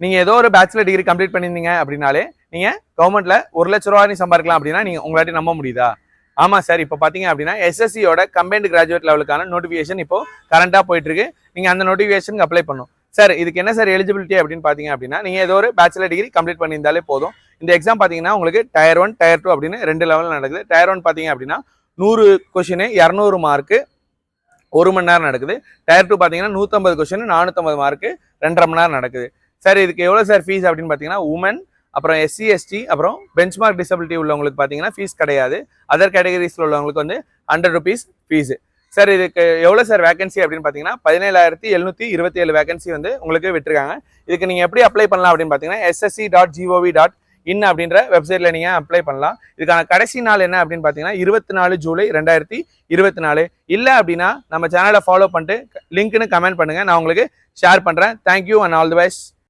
நீங்கள் ஏதோ ஒரு பேச்சுலர் டிகிரி கம்ப்ளீட் பண்ணியிருந்தீங்க அப்படின்னாலே நீங்கள் கவர்மெண்ட்டில் 1 லட்ச ரூபா நீ சம்பாதிக்கலாம் அப்படின்னா நீங்கள் உங்களாட்டி நம்ப முடியுதா? ஆமாம் சார். இப்போ பார்த்தீங்க அப்படின்னா எஸ்எஸ்சியோட கம்பைன்டு கிராஜுவேட் லெவலுக்கான நோட்டிஃபிகேஷன் இப்போ கரண்டாக போயிட்டு இருக்கு. நீங்கள் அந்த நோட்டிஃபிகேஷனுக்கு அப்ளை பண்ணணும். சார் இதுக்கு என்ன சார் எலிஜிபிலிட்டி அப்படின்னு பார்த்தீங்க அப்படின்னா நீங்கள் ஏதோ ஒரு பேச்சுலர் டிகிரி கம்ப்ளீட் பண்ணியிருந்தாலே போதும். இந்த எக்ஸாம் பார்த்தீங்கன்னா உங்களுக்கு டயர் 1 டயர் 2 அப்படின்னு 2 லெவலில் நடக்குது. டயர் 1 பார்த்தீங்க அப்படின்னா 100 கொஷின் 200 மார்க்கு 1 மணி நேரம் நடக்குது. டயர் 2 பார்த்தீங்கன்னா 150 கொஷின் 450 மார்க்கு 2.5 மணி நேரம் நடக்குது. சார் இதுக்கு எவ்வளோ சார் ஃபீஸ் அப்படின்னு பார்த்தீங்கன்னா உமன், அப்புறம் எஸ்சி எஸ்டி, அப்புறம் பெஞ்ச்மார்க் டிசபிலிட்டி உள்ளவங்களுக்கு பார்த்தீங்கன்னா ஃபீஸ் கிடையாது. அதர் கேட்டகரிஸில் உள்ளவங்களுக்கு வந்து 100 rupees ஃபீஸு. சார் இதுக்கு எவ்வளோ சார் வேகன்சி அப்படின்னு பார்த்தீங்கன்னா 17,727 வேகன்சி வந்து உங்களுக்கு விட்டுருக்காங்க. இதுக்கு நீங்கள் எப்படி அப்ளை பண்ணலாம் அப்படின்னு பார்த்தீங்கன்னா ssc.gov.in அப்படின்ற வெப்சைட்டில் நீங்கள் அப்ளை பண்ணலாம். இதுக்கான கடைசி நாள் என்ன அப்படின்னு பார்த்தீங்கன்னா 24 ஜூலை 2024. இல்லை அப்படின்னா நம்ம சேனலை ஃபாலோ பண்ணிட்டு லிங்க்னு கமெண்ட் பண்ணுங்கள், நான் உங்களுக்கு ஷேர் பண்ணுறேன். Thank you and all the best.